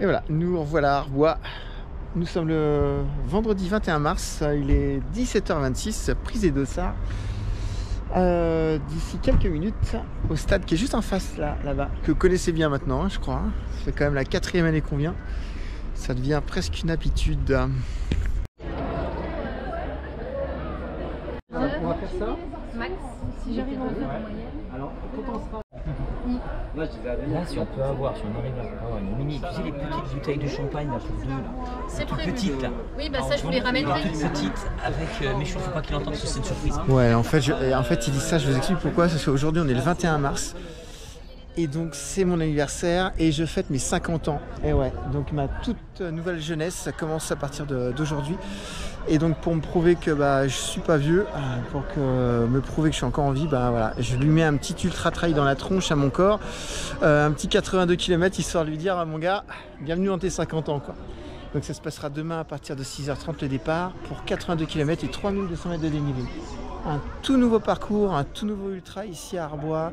Et voilà, nous revoilà à Arbois. Nous sommes le vendredi 21 mars, il est 17h26, prise des Dossards. D'ici quelques minutes, au stade qui est juste en face là-bas, que vous connaissez bien maintenant, je crois. Ça fait quand même la 4e année qu'on vient. Ça devient presque une habitude. On va faire ça. Max, si j'arrive à en faire en moyenne. Alors, quand on sera... Là, si on peut avoir, si on arrive à avoir une mini, tu sais les petites bouteilles de champagne là pour deux là. C'est toutes prévu. petites là. Oui, bah ça je vous les ramènerai. Toutes petites avec, mais je ne faut pas qu'il entende parce que c'est une surprise. Ouais, en fait, il dit ça, je vous explique pourquoi. Parce qu'aujourd'hui, on est le 21 mars. Et donc, c'est mon anniversaire et je fête mes 50 ans. Et ouais, donc ma toute nouvelle jeunesse, ça commence à partir d'aujourd'hui. Et donc, pour me prouver que je suis pas vieux, pour me prouver que je suis encore en vie, voilà, je lui mets un petit ultra trail dans la tronche à mon corps, un petit 82 km, histoire de lui dire à mon gars, bienvenue dans tes 50 ans, quoi. Donc ça se passera demain à partir de 6h30 le départ pour 82 km et 3200 mètres de dénivelé. Un tout nouveau parcours, un tout nouveau ultra ici à Arbois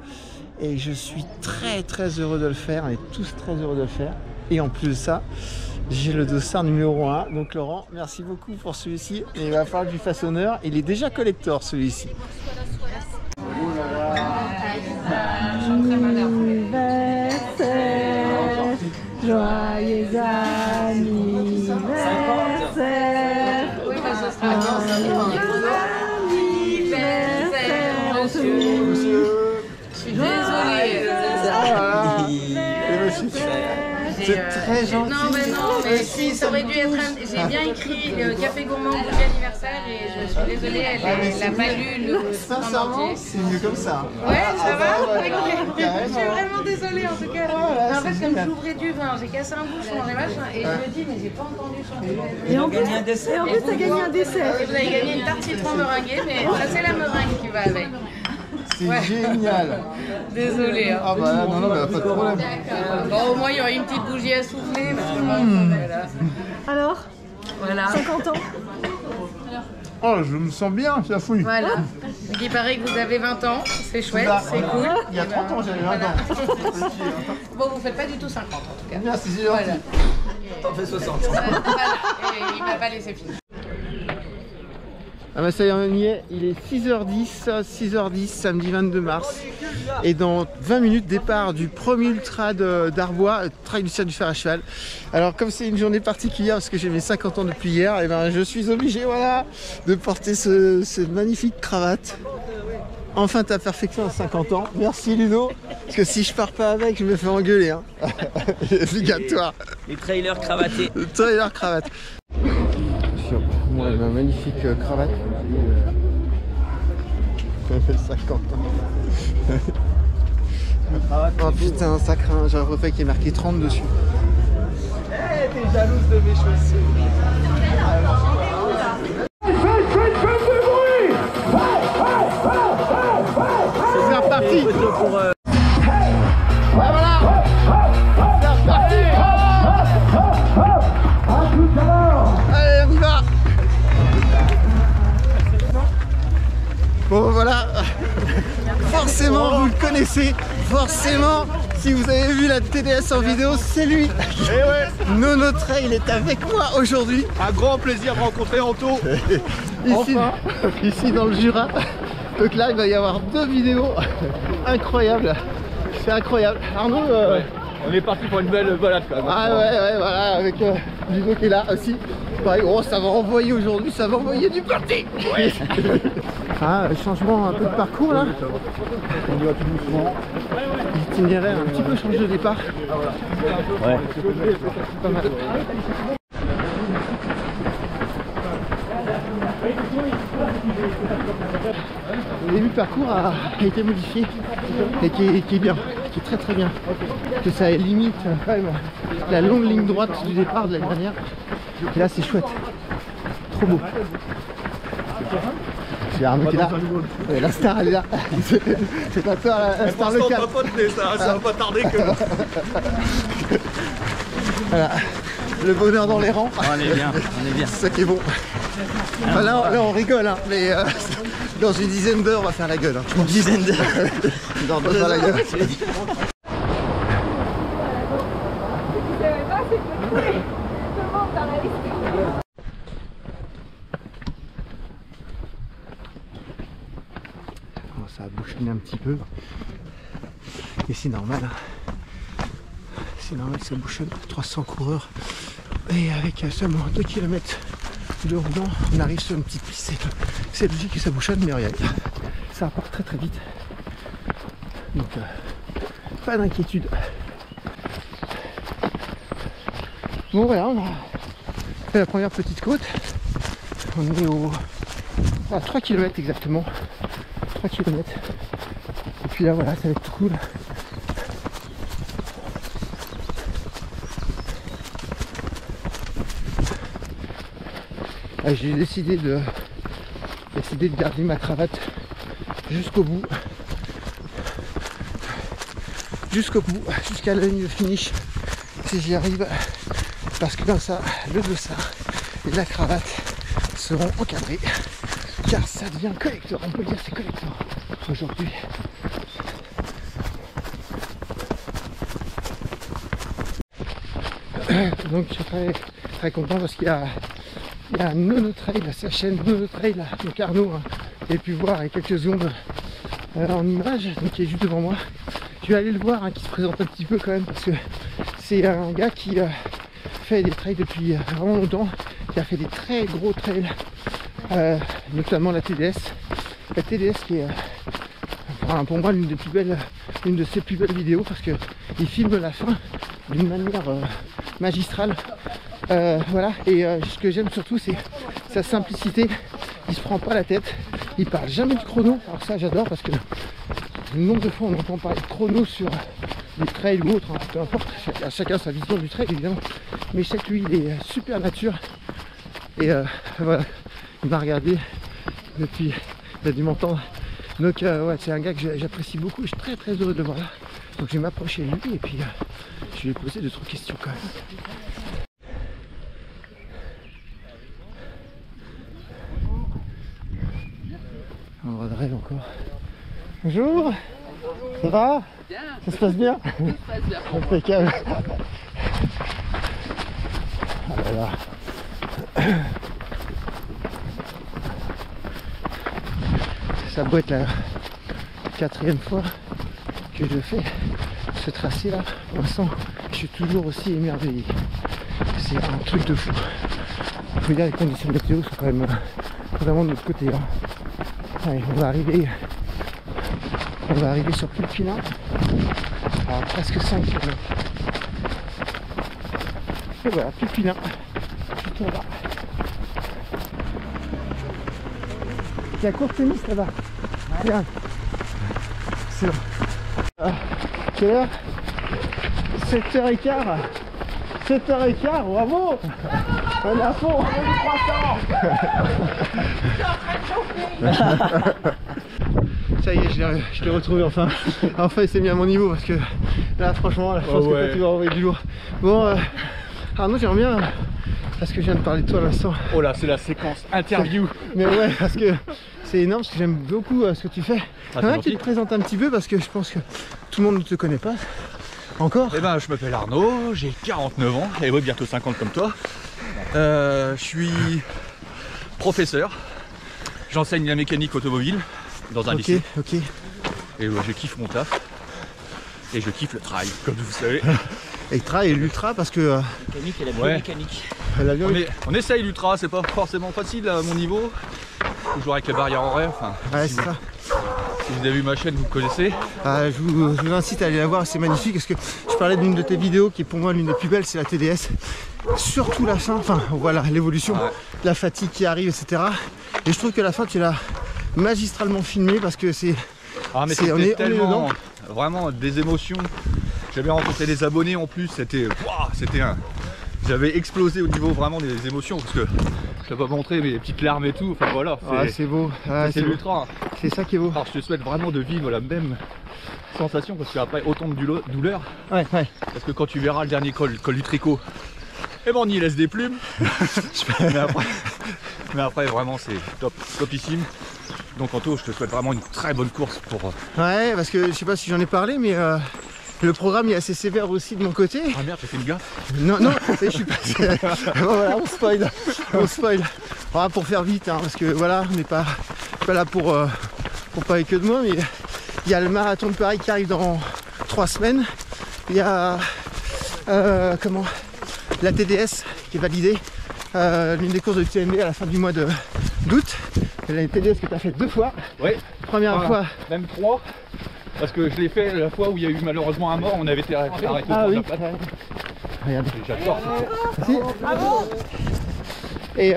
et je suis très très heureux de le faire, on est tous très heureux de le faire. Et en plus de ça, j'ai le dossard numéro 1, donc Laurent, merci beaucoup pour celui-ci. Et il va falloir que je lui fasse honneur, il est déjà collector celui-ci. Joyeux anniversaire. Oui, bah ce sera Je suis désolée. C'est très gentil. Non, mais si, ça aurait dû être J'ai bien écrit Café Gourmand, bougie anniversaire et je suis désolée, elle n'a pas lu le sincèrement, c'est mieux comme ça. Ouais, ça va. Ouais, Je suis vraiment désolée en tout cas. En fait, comme j'ouvrais du vin, j'ai cassé un bouchon et machin, et je me dis, mais j'ai pas entendu chanter. Et en plus, t'as gagné un dessert. Et vous avez gagné une tarte citron meringuée, mais ça, c'est la meringue qui va avec. C'est génial. Désolée. Hein. Ah bah non, pas de problème. Bon, au moins, il y aurait une petite bougie à souffler, parce que bon, voilà. Alors, Voilà. 50 ans. Oh, je me sens bien, ça fouille. Voilà. Donc il paraît que vous avez 20 ans, c'est chouette, c'est cool. Il y a 30 ans, j'avais 20 ans. Bon, vous faites pas du tout 50 en tout cas. Merci, c'est gentil. T'en fais 60. Voilà. Et il m'a pas laissé finir. Ah bah ça y est, on y est, il est 6h10, samedi 22 mars. Et dans 20 minutes, départ du premier ultra d'Arbois, trail du Cirque du Fer à cheval. Alors comme c'est une journée particulière, parce que j'ai mes 50 ans depuis hier, et je suis obligé de porter ce magnifique cravate. Enfin ta perfection à 50 ans. Merci Ludo, parce que si je pars pas avec, je me fais engueuler. Hein. Obligatoire. Les trailers cravatés. Le trailer cravate. Moi, ma magnifique cravate. Ça fait 50 ans. Oh putain, ça craint. J'ai un refait qui est marqué 30 dessus. Eh, t'es jalouse de mes chaussures. C'est reparti. Voilà. C'est reparti. Allez, on y va. Bon voilà, forcément vous le connaissez, forcément si vous avez vu la TDS en vidéo, c'est lui. Et ouais, Nono Trail est avec moi aujourd'hui. Un grand plaisir de rencontrer Anto. Ici dans le Jura. Donc là il va y avoir 2 vidéos incroyables. C'est incroyable. Arnaud, On est parti pour une belle balade quand même. ah ouais, voilà, avec Ludo qui est là aussi. Pareil, oh, ça va envoyer aujourd'hui, ça va envoyer du parti. Ouais. Ah, changement un peu de parcours là. On y va tout doucement. L'itinéraire un petit peu changé de départ. Ouais. Pas mal. Le début de parcours a été modifié et qui est bien, qui est très très bien. Que ça limite quand même la longue ligne droite du départ de l'année dernière. Et là c'est chouette. Trop beau. C'est Arnaud qui est là. Ouais, la star elle est là. C'est pas toi la star locale. Ça va pas tarder que... Voilà. Le bonheur dans les rangs. On est bien, C'est ça qui est bon. Enfin, là on rigole, hein, mais dans une dizaine d'heures on va faire la gueule. Hein. Une dizaine d'heures. On va faire la gueule. Bon, ça a bouchonné un petit peu. Et c'est normal. Hein. C'est normal, ça bouchonne. 300 coureurs. Et avec seulement 2 km de roulant, on arrive sur une petite piste. C'est logique que ça bouchonne, mais regarde, ça part très très vite. Donc, pas d'inquiétude. Bon voilà, on a fait la première petite côte. On est à 3 km exactement. 3 km. Et puis là voilà, ça va être cool. J'ai décidé de garder ma cravate jusqu'au bout. Jusqu'à la ligne de finish, si j'y arrive, parce que comme ça, le dossard et la cravate seront encadrés, car ça devient collector, on peut le dire, c'est collector aujourd'hui. Donc je suis très, très content parce qu'il y a Nono Trail, sa chaîne Nono Trail, donc Arnaud, hein, et puis voir avec quelques secondes en image, donc qui est juste devant moi. Je vais aller le voir, hein, qui se présente un petit peu quand même, parce que c'est un gars qui fait des trails depuis vraiment longtemps, qui a fait des très gros trails, notamment la TDS. La TDS qui est enfin, pour moi l'une de ses plus belles vidéos, parce qu'il filme la fin d'une manière magistrale. Voilà, et ce que j'aime surtout, c'est sa simplicité. Il se prend pas la tête, il parle jamais de chrono. Alors ça j'adore, parce que le nombre de fois on entend parler de chrono sur des trails ou autres, hein, peu importe, chacun sa vision du trail évidemment, mais je sais que lui il est super nature, et voilà, il m'a regardé depuis, il a dû m'entendre, donc ouais, c'est un gars que j'apprécie beaucoup, je suis très très heureux de le voir là, donc je vais m'approcher de lui et puis je vais lui poser 2-3 questions quand même. Un de rêve encore. Bonjour. Ça va? Bien. Ça se passe bien? Ça se passe bien. Impeccable. Ah là là. Ça doit être la 4e fois que je fais ce tracé là. Pour l'instant, je suis toujours aussi émerveillé. C'est un truc de fou. Il faut dire, les conditions de météo sont quand même vraiment de l'autre côté. Hein. Allez, on va arriver sur Pulpina à presque 5 km. Et voilà, Pulpina, tout là-bas. Il y a court tennis là-bas. Regarde. C'est bon. Ah, quelle heure? 7h15. 7h15, bravo. On est à fond. Ça y est, je l'ai retrouvé enfin. Enfin, il s'est mis à mon niveau, parce que là, franchement, là, je pense que tu vas envoyer du lourd. Bon, Arnaud, j'aimerais bien, parce que je viens de parler de toi à l'instant. Oh là, c'est la séquence interview. Mais ouais, parce que c'est énorme, parce que j'aime beaucoup ce que tu fais. Il y en a qui te présente un petit peu, parce que je pense que tout le monde ne te connaît pas encore. Eh ben, je m'appelle Arnaud, j'ai 49 ans, et ouais, bientôt 50 comme toi. Je suis professeur, j'enseigne la mécanique automobile dans un lycée. Ok. Et je kiffe mon taf. Et je kiffe le trail, comme vous savez. Et le trail et l'ultra, parce que... mécanique et la biomécanique. On essaye l'ultra, c'est pas forcément facile à mon niveau. Toujours avec les barrières horaires. Enfin, ouais, c'est ça. Si vous avez vu ma chaîne, vous me connaissez. Je vous incite à aller la voir, c'est magnifique, parce que je parlais d'une de tes vidéos qui est pour moi l'une des plus belles, c'est la TDS. Surtout la fin, enfin voilà, l'évolution, la fatigue qui arrive, etc. Et je trouve que la fin, tu l'as magistralement filmée, parce que c'est... Ah mais c'était tellement, vraiment des émotions. J'avais rencontré des abonnés en plus, c'était un... J'avais explosé au niveau vraiment des émotions, parce que je t'ai pas montré mes petites larmes et tout, enfin voilà. C'est beau, c'est l'ultra. C'est ça qui est beau. Alors je te souhaite vraiment de vivre la même sensation, parce qu'après autant de douleur, ouais. Parce que quand tu verras le dernier col du Tricot, et bon on y laisse des plumes. mais après vraiment c'est topissime. Donc Anto, je te souhaite vraiment une très bonne course pour... Ouais, parce que je sais pas si j'en ai parlé, mais Le programme est assez sévère aussi de mon côté. Ah merde, j'ai fait une gaffe. Non, non, je suis passé. Bon, voilà, on spoil. On spoil. Voilà, pour faire vite, hein, parce que voilà, on n'est pas là pour parler que de moi, mais il y a le marathon de Paris qui arrive dans 3 semaines. Il y a la TDS qui est validée, l'une des courses de TMB à la fin du mois d'août. La TDS que tu as fait 2 fois. Oui. Première fois. Même 3. Parce que je l'ai fait la fois où il y a eu malheureusement un mort, on avait été arrêté Ah oui. Regardez. J'adore. Merci. Et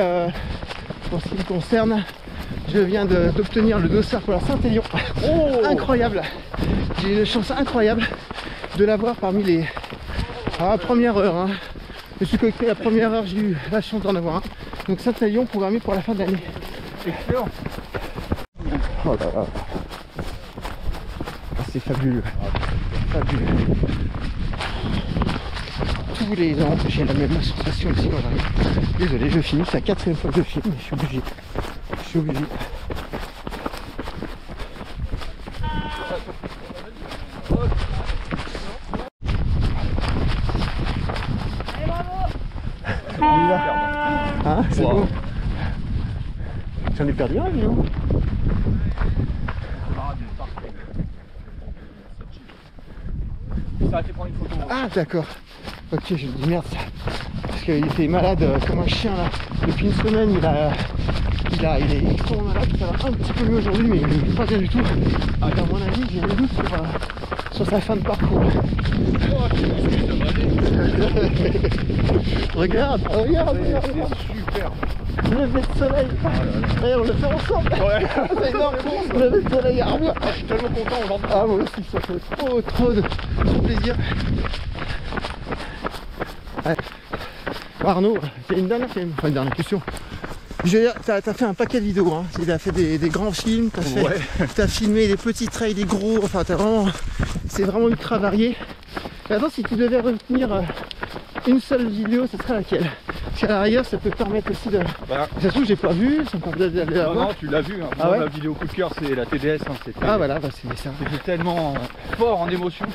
pour ce qui me concerne, je viens d'obtenir le dossard pour la Saint-Élion. Oh, incroyable. J'ai une chance incroyable de l'avoir parmi les... Ah, première heure. Hein. Je suis connecté la première heure, j'ai eu la chance d'en avoir un. Donc Saint-Élion programmé pour la fin de l'année. excellent. Oh là là. Ah, c'est fabuleux. Fabuleux. Tous les ans, j'ai la même sensation ici quand j'arrive. Désolé, je finis, c'est la 4e fois que je filme, mais je suis obligé. Je suis obligé. On y va. Hein, c'est bon. J'en ai perdu un, vidéo. Ça a été prendre une photo. Ah d'accord. Ok, je me dis merde ça. Parce qu'il était malade comme un chien là. Depuis une semaine il tombe malade, ça va un petit peu mieux aujourd'hui mais il n'est pas bien du tout. À mon avis j'ai des doutes sur sa fin de parcours. Regarde, regarde. C'est super. Lever de soleil. Et on le fait ensemble. Ouais. C'est énorme. Lever de soleil à revoir. Je suis tellement content aujourd'hui. Ah moi aussi ça fait trop de plaisir. Ouais. Arnaud, c'est une dernière question. Je veux dire, t'as fait un paquet de vidéos, hein. Tu as fait des grands films, t'as filmé des petits trails, des gros, enfin c'est vraiment ultra varié. Et attends, si tu devais retenir une seule vidéo, ce serait laquelle? Parce qu'à la rigueur, ça peut te permettre aussi de... Voilà. Ça se trouve, j'ai pas vu, ça me permet d'aller la voir. Non, tu l'as vu, hein. Ah ouais. La vidéo coup de cœur, c'est la TDS. Hein. Ah voilà, bah, c'est ça. C'était tellement fort en émotion.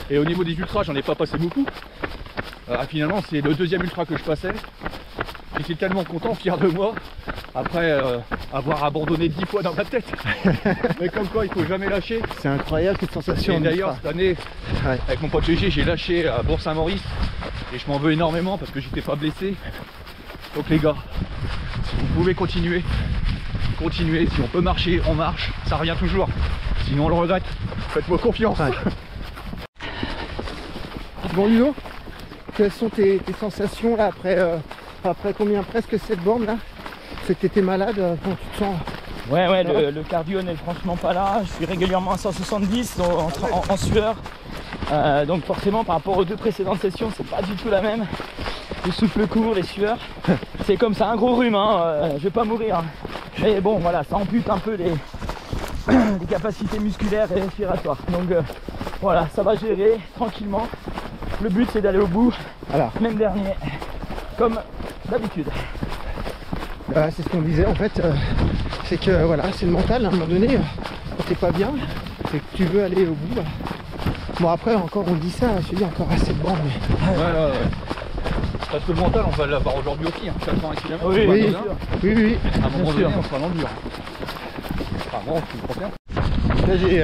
Et au niveau des ultras, j'en ai pas passé beaucoup. Finalement, c'est le 2e ultra que je passais. J'étais tellement content, fier de moi, après avoir abandonné 10 fois dans ma tête. Mais comme quoi, il faut jamais lâcher. C'est incroyable cette sensation. Et d'ailleurs, cette année, avec mon pote GG, j'ai lâché à Bourg-Saint-Maurice. Et je m'en veux énormément parce que j'étais pas blessé. Donc les gars, vous pouvez continuer. Continuez, si on peut marcher, on marche. Ça revient toujours. Sinon on le regrette. Faites-moi confiance. Ouais. Bon Ludo, quelles sont tes sensations là après combien, presque 7 bornes là? C'est que t'étais malade, comment tu te sens? Ouais, le cardio n'est franchement pas là. Je suis régulièrement à 170 en sueur. Donc forcément par rapport aux 2 précédentes sessions, c'est pas du tout la même. Le souffle court, les sueurs. C'est comme ça, un gros rhume, hein. Je vais pas mourir. Mais bon voilà, ça ampute un peu les capacités musculaires et respiratoires. Donc voilà, ça va gérer tranquillement. Le but c'est d'aller au bout, voilà. Même dernier, comme d'habitude. C'est ce qu'on disait en fait, c'est que voilà, c'est le mental, à un moment donné, quand t'es pas bien, c'est que tu veux aller au bout. Voilà. Bon après encore on dit ça, je dis encore assez de bornes, mais... Ouais. Parce que le mental, on va l'avoir aujourd'hui aussi, hein. 80 km. Oui. À un moment donné, on sera dans le dur. Enfin bon, tu me confirmes. Là j'ai...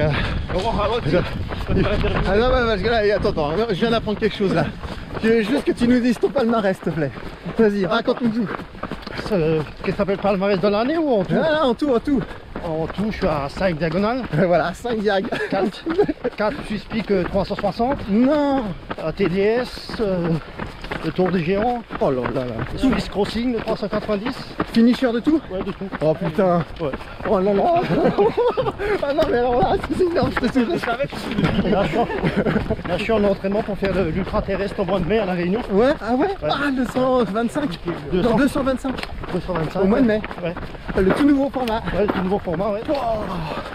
Ah non, parce que là, attends, je viens d'apprendre quelque chose là. Je veux juste que tu nous dises ton palmarès, s'il te plaît. Vas-y, raconte-nous tout. Qu'est-ce que t'appelles palmarès de l'année ou en tout? Ah, en tout. En tout, je suis à 5 diagonales. Voilà, 5 diag. 4 Swiss Peak 360. Non. Un TDS, le Tour des Géants. Oh là là. Swiss Crossing de 390. Finisher de tout? Ouais, de tout. Oh putain. Ouais. Oh là là. Ah non, mais alors là, c'est énorme, je te souviens. Là, je suis en entraînement pour faire l'ultra terrestre au mois de mai à La Réunion. Ouais, ah ouais, Ah, 225. 225. 225. Au mois de mai. Ouais. Le tout nouveau format. Ouais, le tout nouveau format, ouais.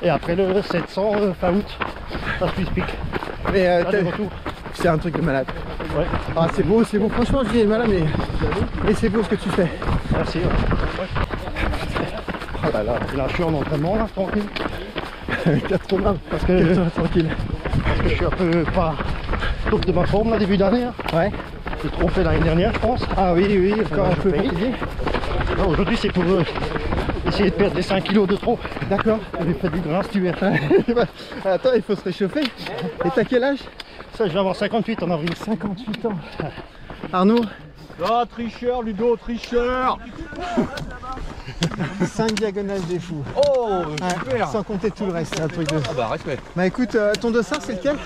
Et après le 700 fin août, la Swiss Peak. Mais là, de retour. c'est un truc de malade. Ouais. Ah, c'est beau. Franchement, je dis malade, mais c'est beau ce que tu fais. Merci. Ouais. Oh là là. Et là, je suis en entraînement, là, tranquille. 80, parce que tranquille. Parce que je suis un peu pas top de ma forme là, début d'année. Hein. Ouais. J'ai trop fait l'année dernière, je pense. Ah oui, oui, encore un je peu paye. fatigué. Non, aujourd'hui, c'est pour essayer de perdre les 5 kilos de trop. D'accord. J'ai fait du gras cet hiver. Attends, il faut se réchauffer. Et t'as quel âge? Ça, je vais avoir 58 en avril. 58 ans. Arnaud? Ah, tricheur, Ludo, tricheur. 5 diagonales des fous. Oh, Ouais, sans compter tout le reste, c'est un truc de... Ah bah, respect. Bah écoute, ton dossard c'est lequel?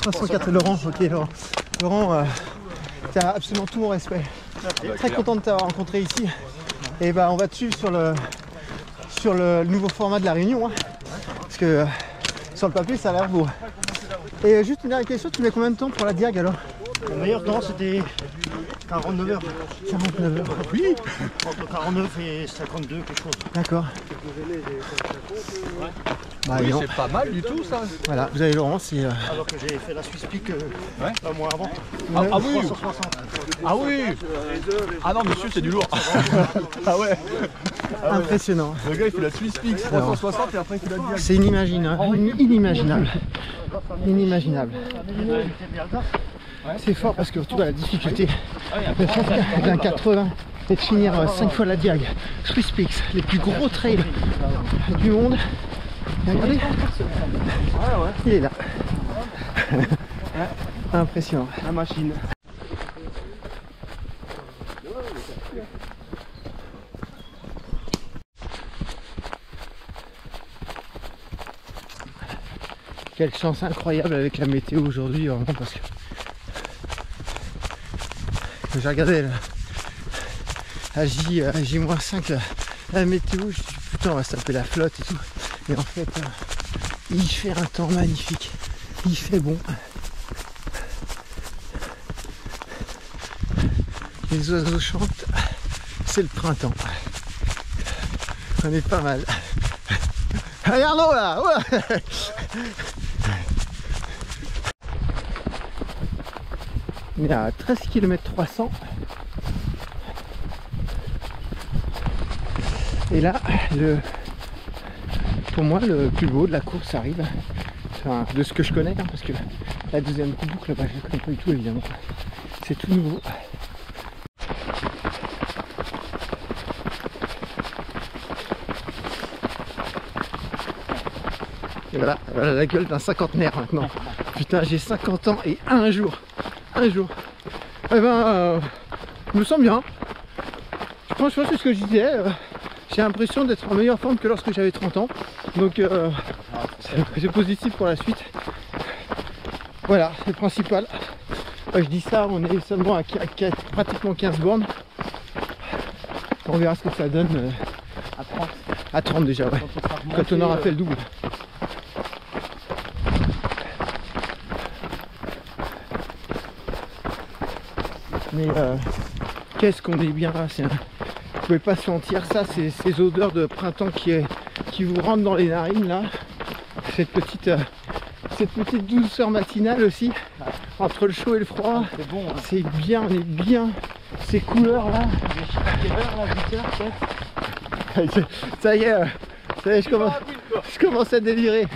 304, Laurent, ok Laurent. Laurent, t'as absolument tout mon respect. Très content de t'avoir rencontré ici. Et bah on va te suivre sur le nouveau format de la réunion. Hein. Parce que sur le papier ça a l'air beau. Et juste une dernière question, tu mets combien de temps pour la diag alors? Le meilleur temps, c'était 49 heures. 49 heures. Oui. Entre 49 et 52, quelque chose. D'accord. Bah, Oui, non. c'est pas mal du tout ça. Voilà, vous avez Laurent, c'est... Alors que j'ai fait la Swiss Peak un mois avant. Ah oui. 360. Ah oui. Ah non, monsieur, c'est du lourd. Ah ouais. impressionnant. Le gars, il fait la Swiss Peak 360 et après il fait la diag. C'est inimaginable. Inimaginable. Inimaginable. C'est fort parce que tu vois la difficulté d'un 80 et de finir 5 fois la diag. Swiss Peaks, les plus gros trails du monde. Et regardez, il est là. Impressionnant. La machine. Quelle chance incroyable avec la météo aujourd'hui, vraiment, parce que j'ai regardé à J-5 la météo, je me suis dit putain on va se taper la flotte et tout. Et en fait, il fait un temps magnifique, il fait bon. Les oiseaux chantent, c'est le printemps. On est pas mal. Allez Arnaud là ouais. On est à 13 km 300. Et là, pour moi, le plus beau de la course arrive. Enfin, de ce que je connais, hein, parce que la deuxième boucle, bah, je ne connais pas du tout évidemment. C'est tout nouveau. Et voilà, voilà la gueule d'un cinquantenaire maintenant. Putain, j'ai 50 ans et un jour. Un jour. Eh ben, je me sens bien. Franchement, c'est ce que je disais. J'ai l'impression d'être en meilleure forme que lorsque j'avais 30 ans. Donc, c'est positif pour la suite. Voilà, c'est le principal. Je dis ça, on est seulement à pratiquement 15 bornes. On verra ce que ça donne À 30. à 30 déjà, ouais. Quand on aura fait le double. Mais qu'est-ce qu'on est bien là, vous pouvez pas sentir ça, c'est ces odeurs de printemps qui vous rentrent dans les narines là. Cette petite douceur matinale aussi, entre le chaud et le froid. C'est bon. Hein. C'est bien, on est bien. Ces couleurs là. Quelle heure là, 8 heures peut-être? Ça y est, je commence à délirer.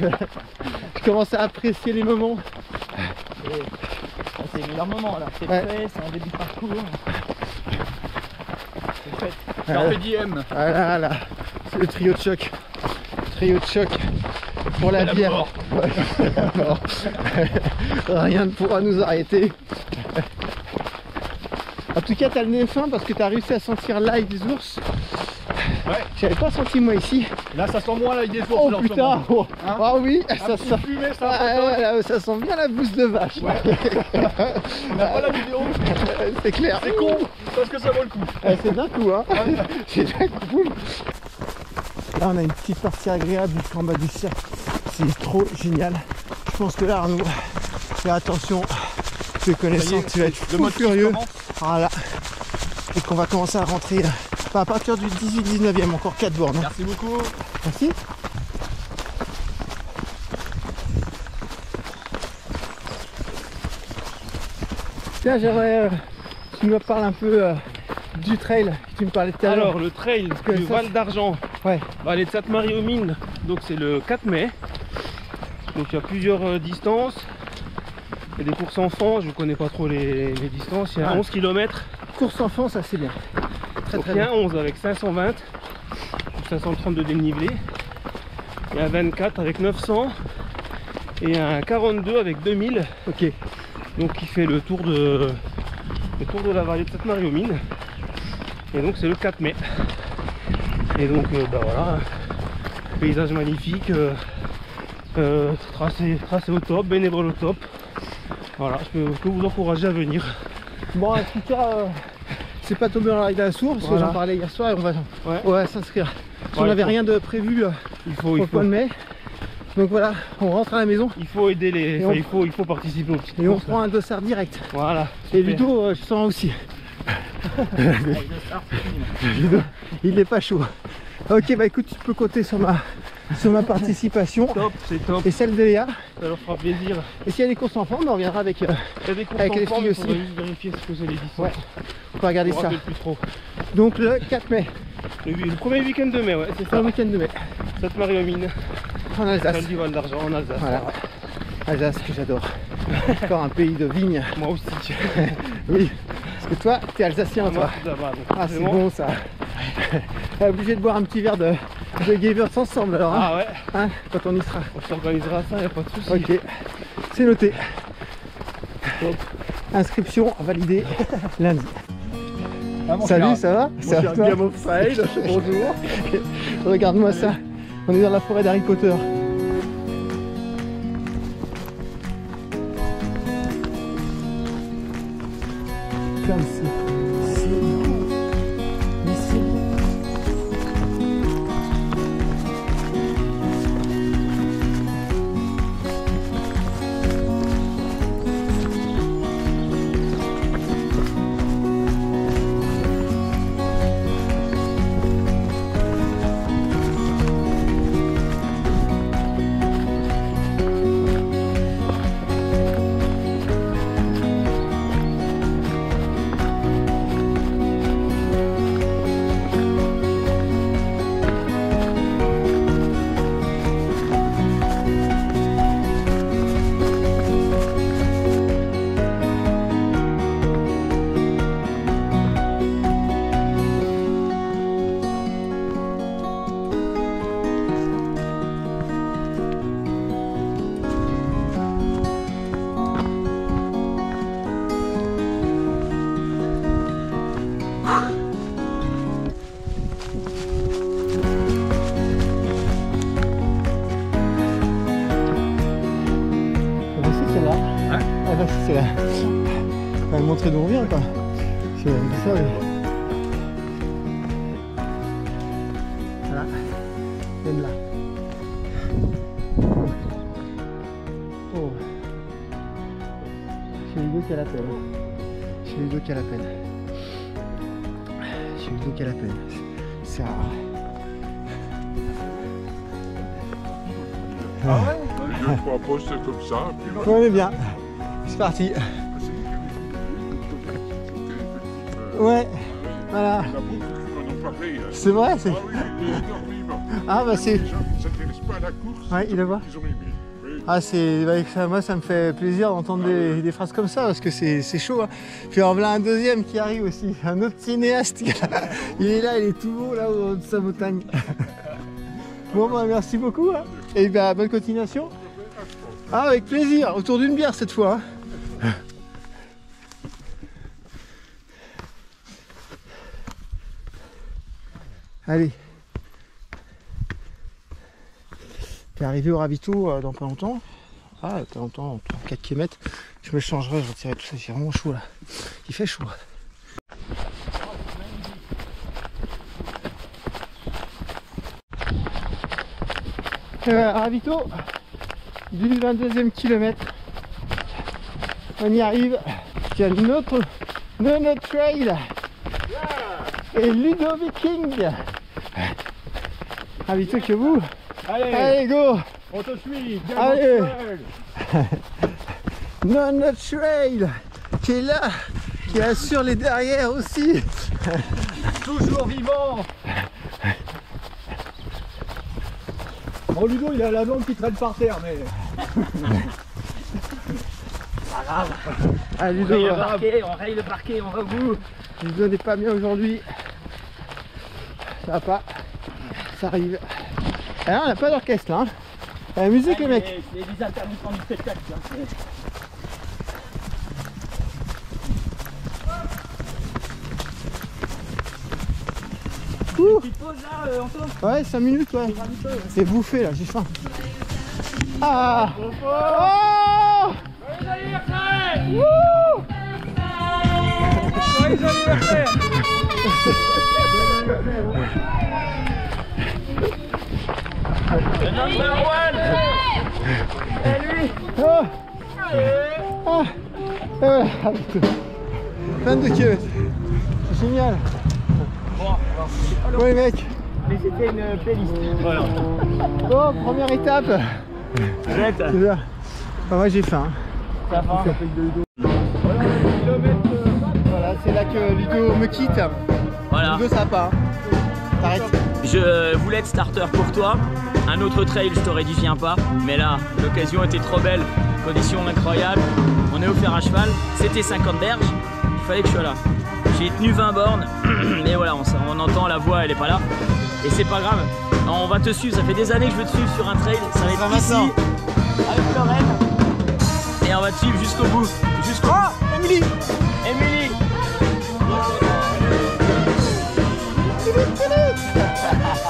Je commence à apprécier les moments. C'est le meilleur moment là, c'est Ouais. fait, c'est un début de parcours. C'est fait. Carpe diem. Voilà, là, c'est le trio de choc. Trio de choc pour la bière. Ouais, la mort. Rien ne pourra nous arrêter. En tout cas, t'as le nez fin parce que t'as réussi à sentir l'ail des ours. Ouais. J'avais pas senti moi ici. Là, ça sent moins là, il est fort. Oh putain! Oh, Hein ah oui, ça Ça sent. fumé, ça. Ah, ça sent bien la bouse de vache. On n'a pas la vidéo. C'est clair. C'est con, parce que ça vaut le coup. C'est d'un coup, hein. C'est d'un coup. Là, on a une petite partie agréable jusqu'en bas du cercle. C'est trop génial. Je pense que là, Arnaud, fais attention. Tu es connaissant, tu vas être fou furieux. Voilà. Et qu'on va commencer à rentrer à partir du 18-19e, encore 4 bornes. Hein. Merci beaucoup. Merci. Tiens, j'aimerais tu me parles un peu du trail. Tu me parlais tout à l'heure. Alors le trail que du ça, Val d'Argent Ouais. va aller de Sainte-Marie-aux-Mines, donc c'est le 4 mai. Donc il y a plusieurs distances. Il y a des courses enfants, je ne connais pas trop les distances. Il y a 11 km. Course enfant, ça c'est bien. Donc il y a un 11 avec 520 ou 530 de dénivelé. Il y a un 24 avec 900 et un 42 avec 2000. Ok. Donc qui fait le tour de la vallée de Sainte-Marie-aux-Mines. Et donc c'est le 4 mai. Et donc bah voilà, paysage magnifique, tracé au top, bénévole au top. Voilà, je peux vous encourager à venir. Bon, en tout cas, c'est pas tombé dans la règle à la sourde parce que j'en parlais hier soir et on va s'inscrire. Si on n'avait rien de prévu pour le mois de mai. Donc voilà, on rentre à la maison. Il faut aider les. Il faut participer aux petites courses. Et on prend un dossard direct. Voilà. Et Ludo, je sens aussi. Ludo, il n'est pas chaud. Ok, bah écoute, tu peux compter sur ma participation. Top, c'est top. Et celle de Léa. Ça leur fera plaisir. Et s'il y a des courses enfants, on reviendra avec, il y a des courses avec les enfants, filles aussi. Il faudrait juste vérifier ce que c'est les distances. Ouais, on peut regarder ça. Plus trop. Donc le 4 mai. Le premier week-end de mai, ouais, c'est ça. Le week-end de mai. Sainte-Marie-aux-Mines. En Alsace. Celle du Val d'Argent, en Alsace. Voilà. Alsace que j'adore. Encore un pays de vignes. Moi aussi. Oui. Parce que toi, t'es alsacien, toi. Ah, c'est bon ça. On est obligé de boire un petit verre de Gewürz ensemble alors. Hein. Ah ouais. Hein, quand on y sera. On s'organisera ça, y a pas de souci. Ok. C'est noté. Top. Inscription validée lundi. Ah, salut, ça va? Ça va, Game of Side, bonjour. Regarde-moi ça. On est dans la forêt d'Harry Potter. Comme c'est beau. Ici. C'est là. On va montrer d'où on vient quoi. C'est ça, oui. Voilà. Même là. Oh. C'est Ludo qui a la peine. C'est Ludo qui a la peine. C'est Ludo qui a la peine. C'est rare. Ah ouais? 2-3 postes comme ça. Puis... On est bien. C'est parti. Ouais, voilà. C'est vrai, c'est. Ah bah c'est. Les gens qui ne s'intéressent pas à la course, ouais, il est voir. ils ont aimé. Ah c'est. Bah, moi ça me fait plaisir d'entendre des phrases comme ça parce que c'est chaud. Hein. Puis en voilà un deuxième qui arrive aussi, un autre cinéaste. Il est là, il est tout haut là au haut de sa montagne. Bon bah merci beaucoup. Hein. Et bah bonne continuation. Ah avec plaisir, autour d'une bière cette fois. Hein. Allez. T'es arrivé au ravito dans pas longtemps. Ah, pas longtemps, 4 km. Je me changerai, je retirerai tout ça, c'est vraiment chaud là. Il fait chaud. Ravito du 22e kilomètre. On y arrive. Il y a notre trail. Et Ludo Viking. Ravito que vous. Allez go. On te suit. Allez. Notre trail qui est là, qui assure les derrières aussi. Toujours vivant. Bon, Ludo, il a la blonde qui traîne par terre, mais... Ah, Ludo, on raye le parquet, on va au bout. Ludo n'est pas bien aujourd'hui. Ça va pas. Ça arrive. Alors, on n'a pas d'orchestre là. Hein. La musique, les mecs. C'est des intermittents du spectacle. Petite pause là, Antoine. Ouais, 5 minutes, ouais. C'est bouffé là, j'ai faim. Ah oh Joyeux anniversaire! Wouh! Joyeux anniversaire! Le number one! Et lui! Oh ah. Et voilà. 22 km. C'est génial. Ouais mec. Mais c'était une playlist. Voilà. Bon, première étape. C'est bien. Enfin, moi j'ai faim. Ça va. Voilà, c'est là que Ludo me quitte. Voilà. Ludo, ça va pas. Hein. T'arrêtes. Je voulais être starter pour toi. Un autre trail, je t'aurais dit viens pas. Mais là, l'occasion était trop belle. Conditions incroyables. On est offert à cheval. C'était 50 berges. Il fallait que je sois là. J'ai tenu 20 bornes. Mais voilà, on entend la voix, elle est pas là. Et c'est pas grave. On va te suivre. Ça fait des années que je veux te suivre sur un trail. Ça va être ici, avec Lorraine. Et on va te suivre jusqu'au bout. Jusqu'au bout. Émilie. Émilie.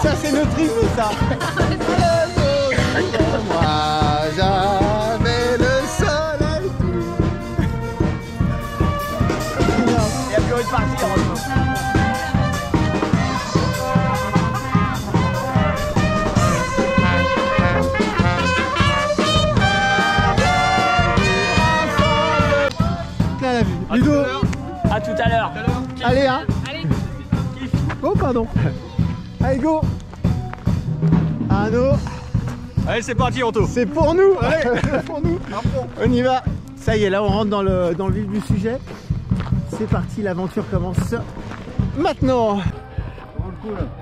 Ça c'est notre hymne ça. Moi j'avais le soleil. Et après on va partir. Plein la vue. Ludo. À tout à l'heure. Allez hein. Allez. Oh pardon. Allez go. Arnaud. Allez, c'est parti, Anto. C'est pour nous. Allez, c'est pour nous. On y va. Ça y est, là on rentre dans le vif du sujet. C'est parti, l'aventure commence maintenant.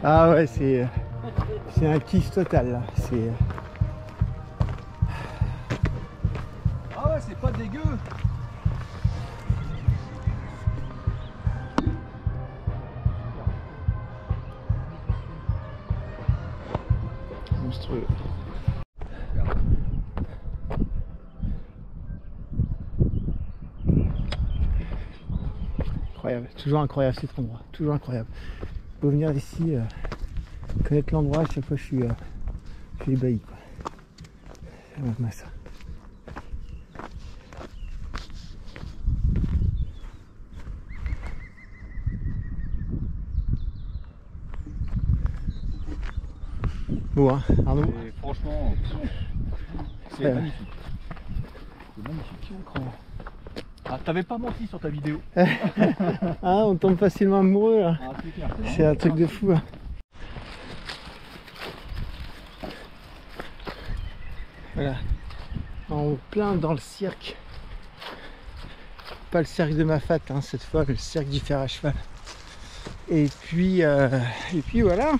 Ah ouais, c'est un kiff total là. C'est Ah ouais, c'est pas dégueu. monstrueux. Incroyable, toujours incroyable cet endroit, toujours incroyable. Faut venir ici, connaître l'endroit, à chaque fois je suis ébahi quoi. C'est vraiment ça. Beau hein, Arnaud. Et franchement, c'est magnifique. C'est magnifique. Ah, t'avais pas menti sur ta vidéo. Ah, on tombe facilement amoureux là. Ah, c'est clair. C'est un truc de fou. Hein. Voilà. En plein dans le cirque. Pas le cirque de Mafat hein, cette fois, mais le cirque du fer à cheval. Et puis voilà.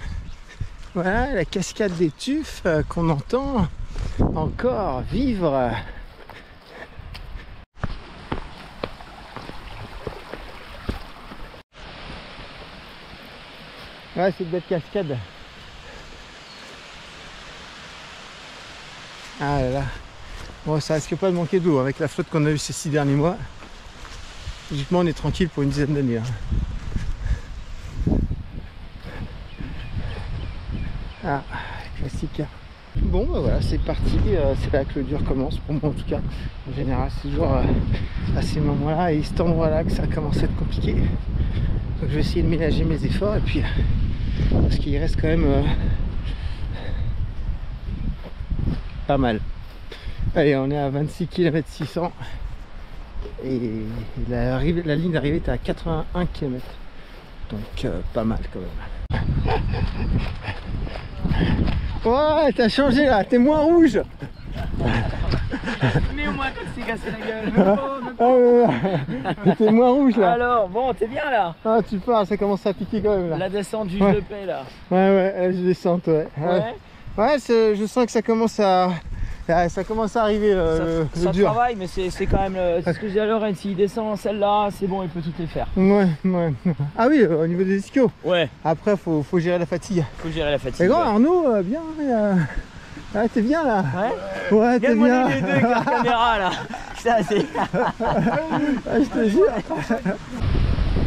Voilà la cascade des Tuffes qu'on entend encore vivre. Ouais, c'est une belle cascade. Ah là là. Bon, ça risque pas de manquer d'eau avec la flotte qu'on a eue ces 6 derniers mois. Logiquement, on est tranquille pour une dizaine d'années. Hein. Ah, classique. Bon, bah voilà, c'est parti. C'est là que le dur commence, pour moi en tout cas. En général, c'est toujours à ces moments-là et cet endroit-là que ça commence à être compliqué. Donc je vais essayer de ménager mes efforts et puis parce qu'il reste quand même pas mal. Allez, on est à 26 km 600 et la ligne d'arrivée est à 81 km. Donc pas mal quand même. Ouais, t'as changé là, t'es moins rouge. Mais au moins quand tu t'es cassé la gueule. T'es moins rouge là. Alors, bon, t'es bien là. Ah, tu pars, ça commence à piquer quand même là. La descente du GP là. Ouais, là je descends, ouais. Ouais. Ouais, je sens que ça commence à arriver Ça le dur. travaille, mais c'est quand même c'est ce que je dis à Lorraine, s'il descend celle-là, c'est bon, il peut toutes les faire. Ouais. Ah oui, au niveau des ischios. Ouais. Après, faut gérer la fatigue. Faut gérer la fatigue. Mais grand ouais. Arnaud, bien. Ah, t'es bien là. Ouais, t'es bien. Les deux avec la caméra là. Ça, c'est... Ah, je te jure.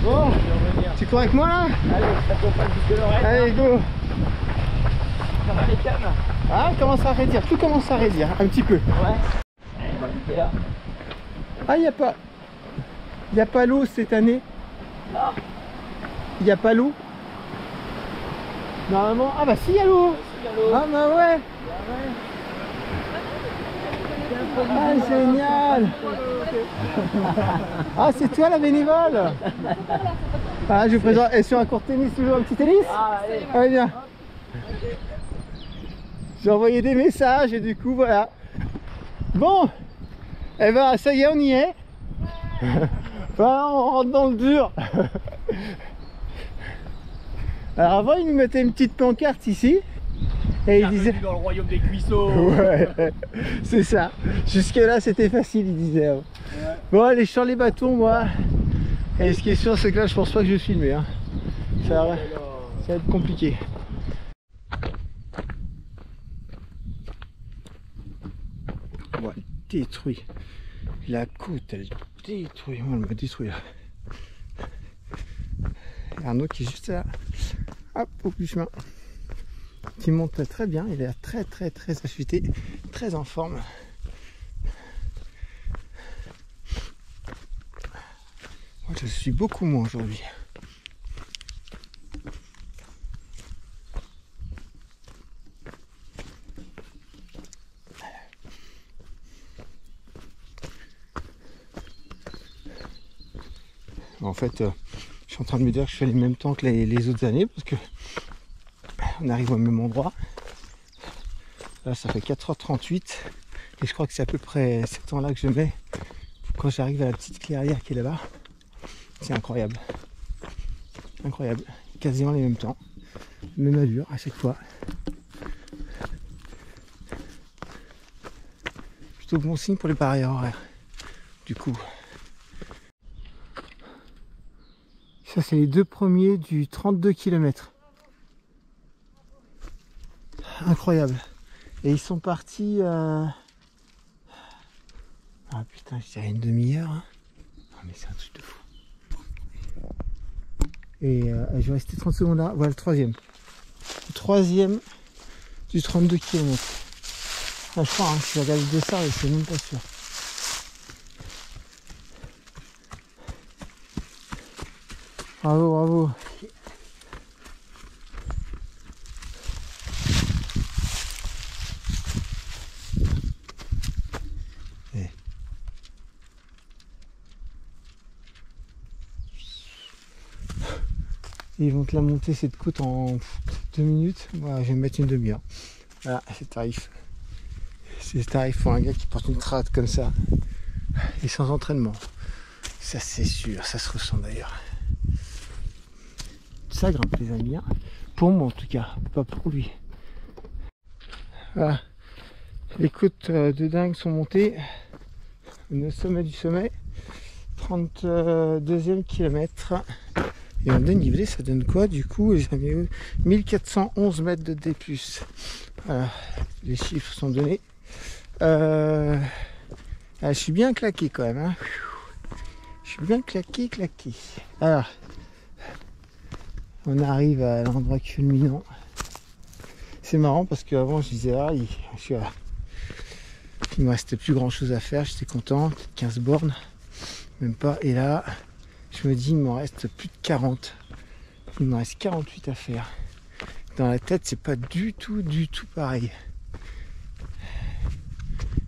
Bon, tu cours avec moi là? Allez, ça t'accompagne jusque Lorraine. Allez, go. Ça va les cannes. Ah, commence à raidir, tout commence à raidir, un petit peu. Ouais. Et là. Ah, il n'y a pas l'eau cette année. Ah. Il n'y a pas l'eau. Normalement, ah bah si, il y a l'eau. Ah bah ouais. Ah, génial. Ah, c'est toi la bénévole. Ah, je vous présente, et sur un court tennis, toujours un petit tennis. Ah, allez. Allez, bien. J'ai envoyé des messages et du coup, voilà. Bon, eh ben, ça y est, on y est. Enfin, on rentre dans le dur. Alors avant, ils nous mettaient une petite pancarte ici. Et ils disaient... dans le royaume des cuisseaux. Ouais, c'est ça. Jusque là, c'était facile, ils disaient. Ouais. Bon, les champs, les bâtons, moi. Et ce qui est sûr, c'est que là, je pense pas que je vais filmer. Hein. Ça va être compliqué. Ouais, détruit. La côte, elle détruit. Moi, elle m'a détruit là. Il y a un autre qui est juste là. Hop, au bout du chemin. Qui monte très bien. Il est très affûté, très en forme. Moi, je suis beaucoup moins aujourd'hui. En fait, je suis en train de me dire que je fais les mêmes temps que les autres années parce que on arrive au même endroit. Là, ça fait 4h38 et je crois que c'est à peu près ce temps-là que je mets quand j'arrive à la petite clairière qui est là-bas. C'est incroyable. Incroyable. Quasiment les mêmes temps. Même allure à chaque fois. Plutôt bon signe pour les barrières horaires. Du coup. Ça, c'est les deux premiers du 32 km. Incroyable. Et ils sont partis... Ah putain, je dirais une demi-heure. Hein. Non mais c'est un truc de fou. Et je vais rester 30 secondes là. Voilà le troisième. Le troisième du 32 km. Ah, je crois, hein, je vais regarder de ça et c'est même pas sûr. Bravo, bravo. Et ils vont te la monter cette côte en 2 minutes. Voilà, je vais me mettre une demi-heure. Voilà, c'est tarif. C'est tarif pour un gars qui porte une trade comme ça. Et sans entraînement. Ça c'est sûr, ça se ressent d'ailleurs. Ça grimpe les amis. Hein. Pour moi en tout cas, pas pour lui. Voilà. Les côtes de dingue sont montées. Le sommet du sommet. 32e kilomètre. Et en dénivelé, ça donne quoi du coup les amis? 1411 mètres de D+. Voilà, les chiffres sont donnés. Je suis bien claqué quand même. Hein. Je suis bien claqué. Alors, on arrive à l'endroit culminant. C'est marrant parce qu'avant je disais il me restait plus grand chose à faire, j'étais content, 15 bornes, même pas. Et là, je me dis il m'en reste plus de 40. Il me reste 48 à faire. Dans la tête, c'est pas du tout pareil.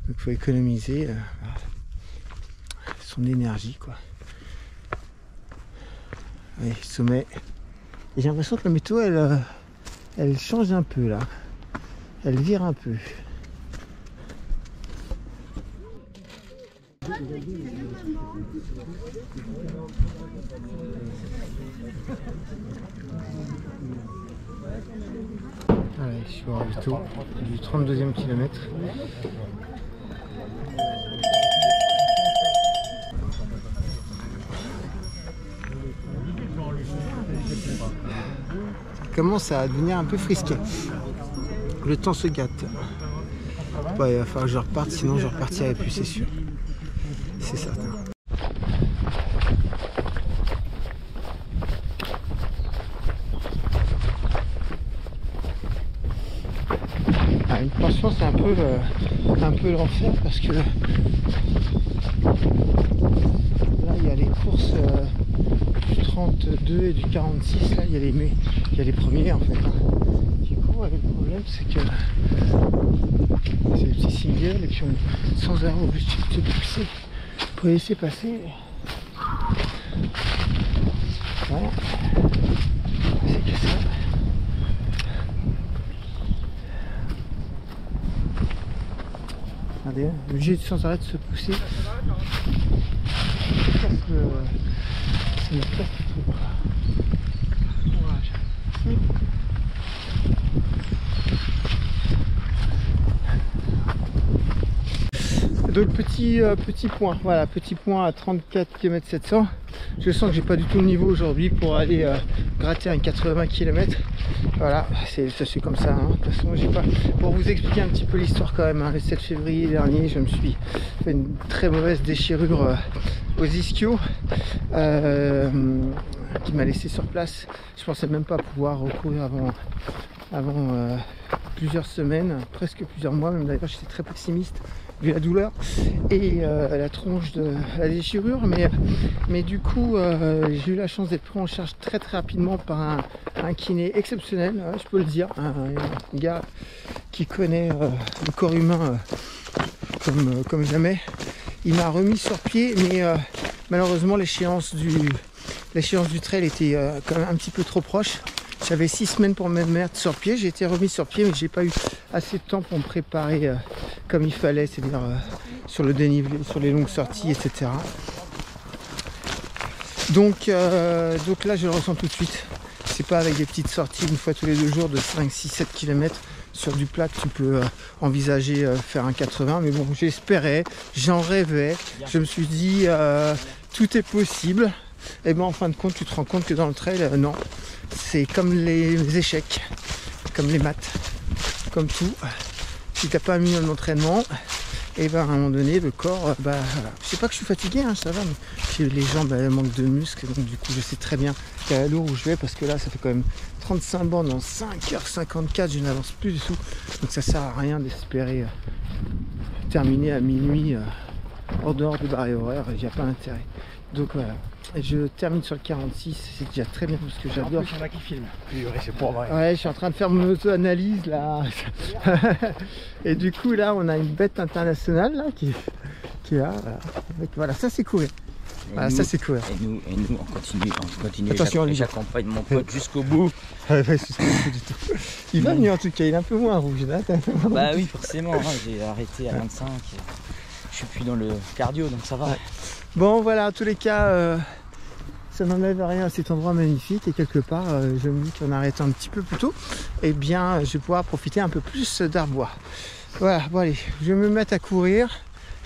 Donc il faut économiser son énergie quoi. Allez, sommet. Et j'ai l'impression que la météo elle change un peu là. Elle vire un peu. Allez, je suis au ravito du 32e kilomètre. Ça commence à devenir un peu frisqué. Le temps se gâte. Ouais, il va falloir que je reparte, sinon je repartirai plus, c'est sûr. C'est certain. Franchement, c'est un peu l'enfer parce que là il y a les courses du 32 et du 46, là il y a les premiers en fait. Hein. Du coup, le problème c'est que c'est les petits singles et puis on est sans arrêt obligé de pousser pour les laisser passer. Voilà. C'est que ça. Regardez, obligé sans arrêt de se pousser. Ça me casse le truc. Courage. Donc petit point, voilà, petit point à 34 km 700. Je sens que j'ai pas du tout le niveau aujourd'hui pour aller gratter un 80 km. Voilà, ça c'est comme ça. Hein. De toute façon, j'ai pas. Pour vous expliquer un petit peu l'histoire quand même, hein, le 7 février dernier, je me suis fait une très mauvaise déchirure aux ischios qui m'a laissé sur place. Je pensais même pas pouvoir recourir avant plusieurs semaines, presque plusieurs mois même d'ailleurs. J'étais très pessimiste vu la douleur et la tronche de la déchirure, mais du coup j'ai eu la chance d'être pris en charge très rapidement par un kiné exceptionnel, je peux le dire, un gars qui connaît le corps humain comme jamais. Il m'a remis sur pied, mais malheureusement l'échéance du trail était quand même un petit peu trop proche. J'avais 6 semaines pour me mettre sur pied, j'ai été remis sur pied, mais j'ai pas eu assez de temps pour me préparer comme il fallait, c'est-à-dire sur le dénivelé, sur les longues sorties, etc. Donc là je le ressens tout de suite. C'est pas avec des petites sorties une fois tous les 2 jours de 5, 6, 7 km sur du plat que tu peux envisager faire un 80, mais bon, j'espérais, j'en rêvais, je me suis dit tout est possible. Et ben en fin de compte tu te rends compte que dans le trail non, c'est comme les échecs, comme les maths, comme tout. Si t'as pas mis un entraînement, et ben à un moment donné le corps, voilà. Je sais pas que je suis fatigué, hein, ça va, mais les jambes elles manquent de muscles, donc du coup je sais très bien qu'à l'allure où je vais, parce que là ça fait quand même 35 bornes en 5h54, je n'avance plus du tout, donc ça sert à rien d'espérer terminer à minuit hors dehors des barrières horaires, il n'y a pas d'intérêt. Donc voilà, je termine sur le 46, c'est déjà très bien parce que j'adore. En plus, il y en a qui filment. C'est pour vrai. Ouais, je suis en train de faire mon auto-analyse là. Et du coup là, on a une bête internationale là qui est là. Voilà, ça c'est courir. Voilà, ça c'est courir. Et nous, on continue. Attention, j'accompagne mon pote jusqu'au bout. Ouais, jusqu'au bout du tout. Il va venir en tout cas, il est un peu moins rouge là. Bah oui, forcément, hein, j'ai arrêté à 25. Je suis plus dans le cardio, donc ça va. Ouais. Bon voilà, en tous les cas, ça n'enlève rien à cet endroit magnifique et quelque part, je me dis qu'en arrêtant un petit peu plus tôt, eh bien, je vais pouvoir profiter un peu plus d'Arbois. Voilà, bon allez, je vais me mettre à courir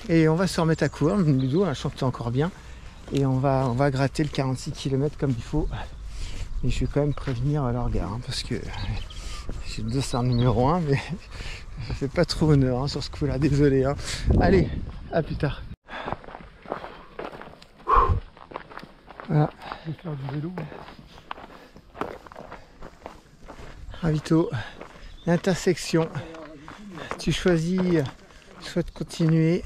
et on va se remettre à courir. Ludo, je sens que t'es encore bien et on va gratter le 46 km comme il faut. Et je vais quand même prévenir leur gars, hein, parce que j'ai le dossard numéro 1, mais ça fait pas trop honneur hein, sur ce coup-là, désolé. Hein. Allez, à plus tard. Voilà. Je vais faire du vélo. Ravito, l'intersection. Tu choisis soit de continuer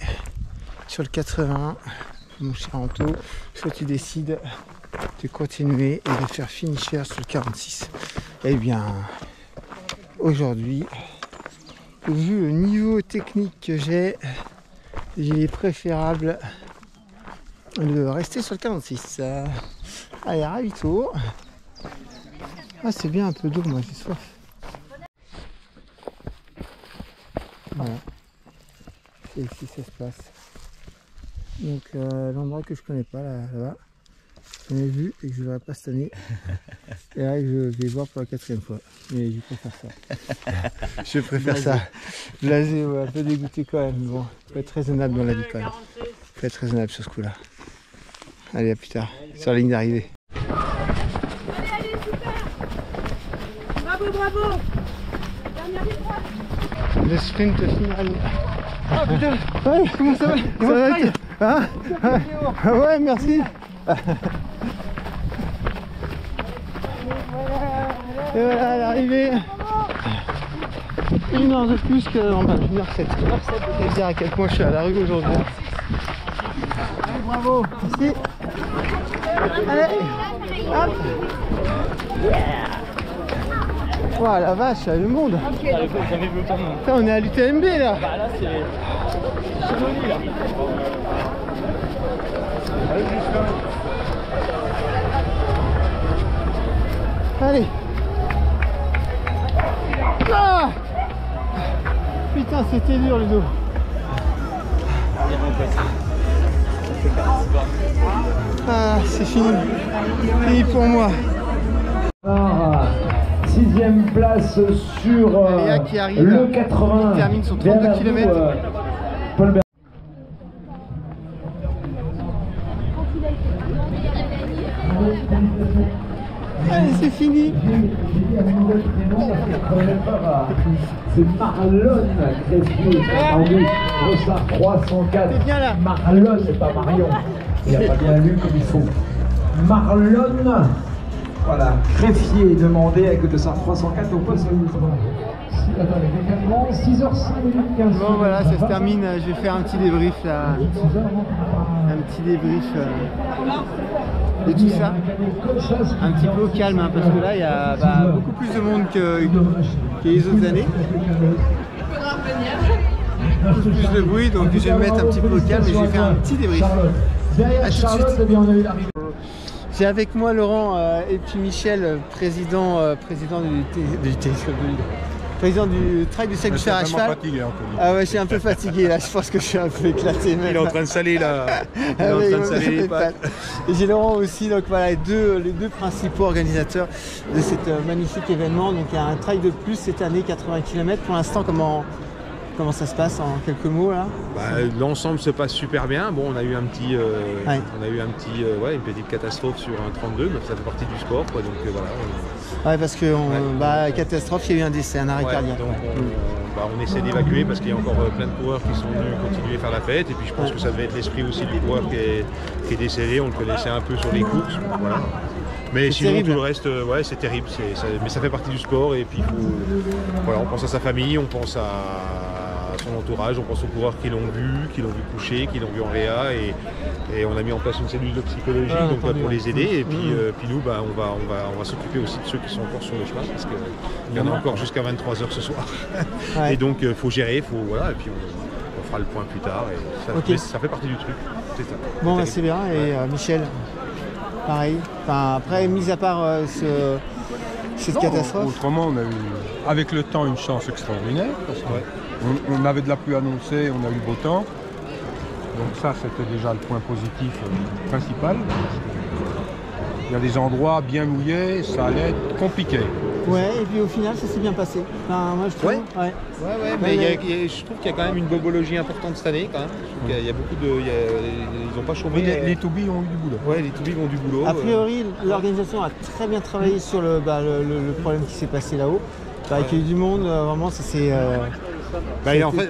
sur le 80, mon cher Anto, soit tu décides de continuer et de faire finisher sur le 46. Eh bien, aujourd'hui, vu le niveau technique que j'ai, il est préférable de rester sur le 46. Allez, ravito. Ah, c'est bien un peu d'eau, moi j'ai soif. Voilà. C'est ici ça se passe. Donc l'endroit que je connais pas là-bas. J'en ai vu et que je ne verrai pas cette année. Et là, je vais voir pour la 4e fois. Mais je préfère ça. Je préfère ça. Blasé, ouais, un peu dégoûté quand même. Bon, faut être raisonnable dans la vie quand même. Faut être raisonnable sur ce coup-là. Allez, à plus tard. Sur la ligne d'arrivée. Allez, super. Bravo, bravo. Dernière ligne droite. Le sprint final. Ah putain. Ouais, comment ça va? Ça va être... Hein? Ah ouais, merci. Et voilà l'arrivée. 1 heure de plus que normal, 1h07. Je dire à quel point je suis à la rue aujourd'hui. Allez, bravo. Merci. Allez. Hop. Wow, la vache, le monde. Putain, on est à l'UTMB là. Bah là c'est Chamonix là. Allez. Ah putain, c'était dur le dos. Ah, c'est fini. Fini pour moi. 6e place sur Léa qui arrive, le 80. qui termine son 32 km. Paul Ber- Allez, c'est fini. C'est Marlon Greffier, attendu, Brossard 304. C'est bien là. Marlon, c'est pas Marion. Il n'a pas bien lu comme il faut. Marlon, voilà, Greffier demandé avec le dossard 304 au poste de 6h05 minutes 15. Bon voilà, ça se termine. Je vais faire un petit débrief là. Un petit débrief de tout ça. Un petit peu au calme hein, parce que là il y a beaucoup plus de monde que les autres années. Beaucoup plus de bruit, donc je vais me mettre un petit peu au calme et je vais faire un petit débrief. A tout de suite. J'ai avec moi Laurent et puis Michel, président du Trail du Sec du Fer à cheval. Fatigué, Anthony. Ah ouais, je suis un peu fatigué là, je pense que je suis un peu éclaté. Il est en train de saler là. Il est en train de saler les pattes. Et j'ai Laurent aussi, donc voilà, les deux principaux organisateurs de cet magnifique événement. Donc il y a un trail de plus cette année, 80 km. Pour l'instant, comment ça se passe en quelques mots là? L'ensemble se passe super bien. Bon, on a eu une petite catastrophe sur un 32, mais ça fait partie du sport, quoi. Donc voilà. Ouais, parce que catastrophe, il y a eu un décès, un arrêt cardiaque. Donc on essaie d'évacuer parce qu'il y a encore plein de coureurs qui sont venus continuer à faire la fête. Et puis je pense que ça devait être l'esprit aussi du coureur qui est décédé. On le connaissait un peu sur les courses. Voilà. Mais sinon terrible. tout le reste, c'est terrible. Mais ça fait partie du sport. Et puis on pense à sa famille, on pense à son entourage, on pense aux coureurs qui l'ont vu coucher, qui l'ont vu en réa et on a mis en place une cellule de psychologie pour les aider et puis nous on va s'occuper aussi de ceux qui sont encore sur le chemin parce qu'il y en a encore jusqu'à 23h ce soir. Et donc il faut gérer, et puis on fera le point plus tard et ça fait partie du truc. C'est ça. Bon c'est bien et Michel, pareil. Enfin, après, mis à part cette catastrophe. Autrement, on a eu, avec le temps, une chance extraordinaire. Parce qu'on avait de la pluie annoncée, on a eu beau temps. Donc ça, c'était déjà le point positif principal. Il y a des endroits bien mouillés, ça allait être compliqué. Ouais, et puis au final, ça s'est bien passé. Enfin, moi, je trouve. Ouais, mais je trouve qu'il y a quand même une bobologie importante cette année. Quand même. Il y a beaucoup de. Ils n'ont pas chômé. Les Toubis ont eu du boulot. Ouais, les Toubis ont du boulot. A priori, l'organisation a très bien travaillé sur le problème qui s'est passé là-haut. Avec du monde, vraiment, ça s'est.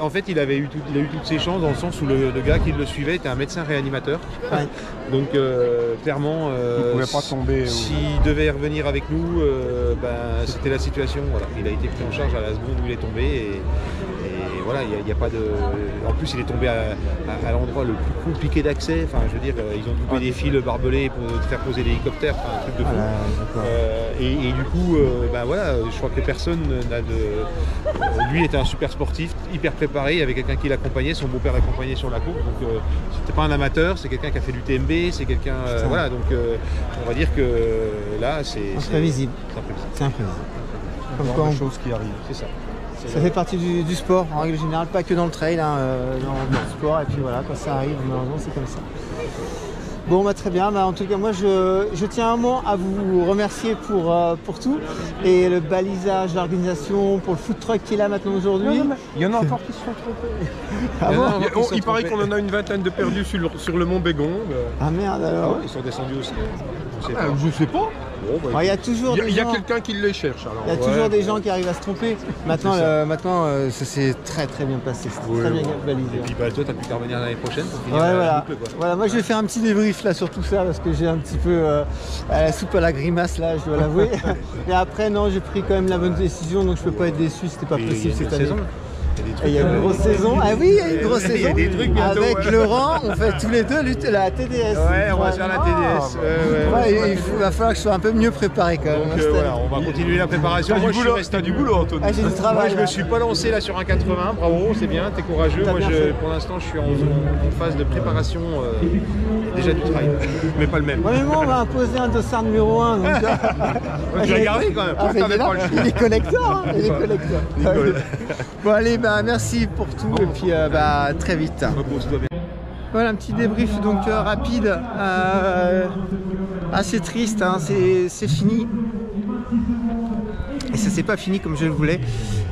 En fait, il a eu toutes ses chances dans le sens où le gars qui le suivait était un médecin réanimateur. Ouais. Donc clairement, il pouvait pas tomber. S'il devait revenir avec nous, c'était la situation. Voilà. Il a été pris en charge à la seconde où il est tombé et voilà, il n'y a pas de. En plus, il est tombé à l'endroit le plus compliqué d'accès. Enfin, je veux dire, ils ont coupé des fils barbelés pour faire poser l'hélicoptère, un truc de fou. Et du coup, je crois que personne n'a de. Lui était un super sportif, hyper préparé. Il y avait quelqu'un qui l'accompagnait, son beau-père l'accompagnait sur la course. Donc, c'était pas un amateur, c'est quelqu'un qui a fait du TMB, c'est quelqu'un. Voilà, donc on va dire que là, c'est imprévisible. C'est imprévisible. Comme quoi, une chose qui arrive. C'est ça. Ça fait partie du sport en règle générale, pas que dans le trail, dans le sport. Et puis voilà, quand ça arrive, malheureusement, c'est comme ça. Bon, bah, très bien. Bah, en tout cas, moi, je tiens un moment à vous remercier pour tout. Et le balisage, l'organisation, pour le food truck qui est là maintenant aujourd'hui. Il y en a encore qui se sont trompés. Ah bon Il paraît qu'on en a une vingtaine de perdus sur le mont Bégon. Ah merde alors. Ils sont descendus aussi. Je sais pas. Bon, bah, Il y a toujours Il y a quelqu'un qui les cherche. Alors. Il y a toujours des gens qui arrivent à se tromper. Maintenant, ça s'est très bien passé. C'était très bien balisé. Et puis bah, toi, t'as plus qu'à revenir l'année prochaine pour finir voilà. boucle, quoi. Voilà, moi je vais faire un petit débrief là sur tout ça parce que j'ai un petit peu la soupe à la grimace là, je dois l'avouer. Et après, non, j'ai pris quand même la bonne décision, donc je peux pas être déçu, c'était pas possible cette année. Il y a une grosse saison. Ah oui, il y a une grosse saison. Il y a des trucs bientôt, avec Laurent, on fait tous les deux la TDS. Ouais, on va faire la TDS. Il va falloir que je sois un peu mieux préparé quand même. Donc voilà, on va continuer la préparation. Moi, je suis resté du boulot, Anthony. Ah, j'ai du travail. Moi, je me suis pas lancé là sur un 80. Bravo, c'est bien, t'es courageux. Moi, pour l'instant, je suis en phase de préparation déjà du trail, mais pas le même. Ouais, mais moi, on va imposer un dossard numéro 1. Je vais regarder quand même. Il est collector. Il est collector. Bon, allez, merci pour tout et puis très vite. Voilà un petit débrief donc rapide, assez triste, hein, c'est fini. Et ça s'est pas fini comme je le voulais.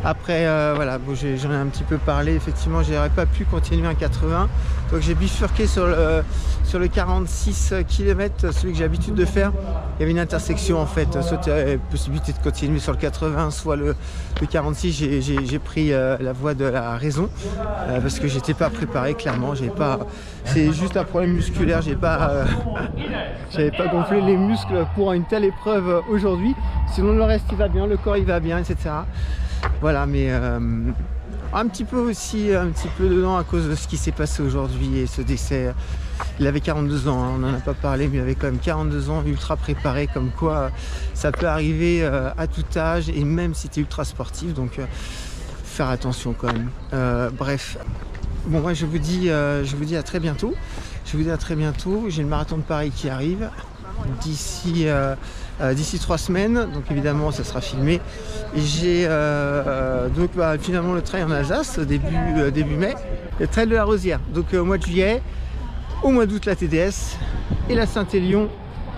Après voilà, bon, j'en ai un petit peu parlé, effectivement j'aurais pas pu continuer un 80. Donc j'ai bifurqué sur le 46 km, celui que j'ai l'habitude de faire. Il y avait une intersection en fait, soit il y avait possibilité de continuer sur le 80, soit le 46. J'ai pris la voie de la raison parce que j'étais pas préparé, clairement. C'est juste un problème musculaire, j'avais pas gonflé les muscles pour une telle épreuve aujourd'hui. Sinon le reste il va bien, le corps il va bien, etc. Voilà, mais un petit peu dedans à cause de ce qui s'est passé aujourd'hui et ce décès. Il avait 42 ans, hein, on n'en a pas parlé, mais il avait quand même 42 ans, ultra préparé, comme quoi ça peut arriver à tout âge et même si tu es ultra sportif, donc faire attention quand même. Bref, bon, moi je vous dis à très bientôt. J'ai le marathon de Paris qui arrive d'ici 3 semaines, donc évidemment ça sera filmé. Et j'ai donc finalement le trail en Alsace début mai, le trail de la Rosière, donc au mois de juillet, au mois d'août la TDS et la Saint-Élion,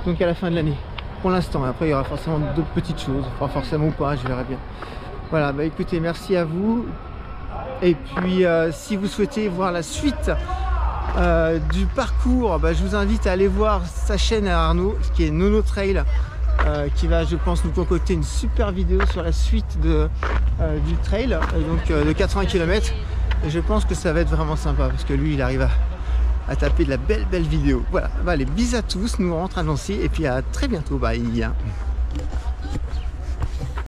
donc à la fin de l'année pour l'instant. Après il y aura forcément d'autres petites choses, enfin forcément ou pas, je verrai bien. Voilà, écoutez, merci à vous. Et puis si vous souhaitez voir la suite du parcours, je vous invite à aller voir sa chaîne à Arnaud, qui est Nono Trail, qui va, je pense, nous concocter une super vidéo sur la suite du trail, donc de 80 km. Et je pense que ça va être vraiment sympa parce que lui, il arrive à taper de la belle vidéo. Voilà, allez, bisous à tous, nous on rentre à Nancy et puis à très bientôt. Bye.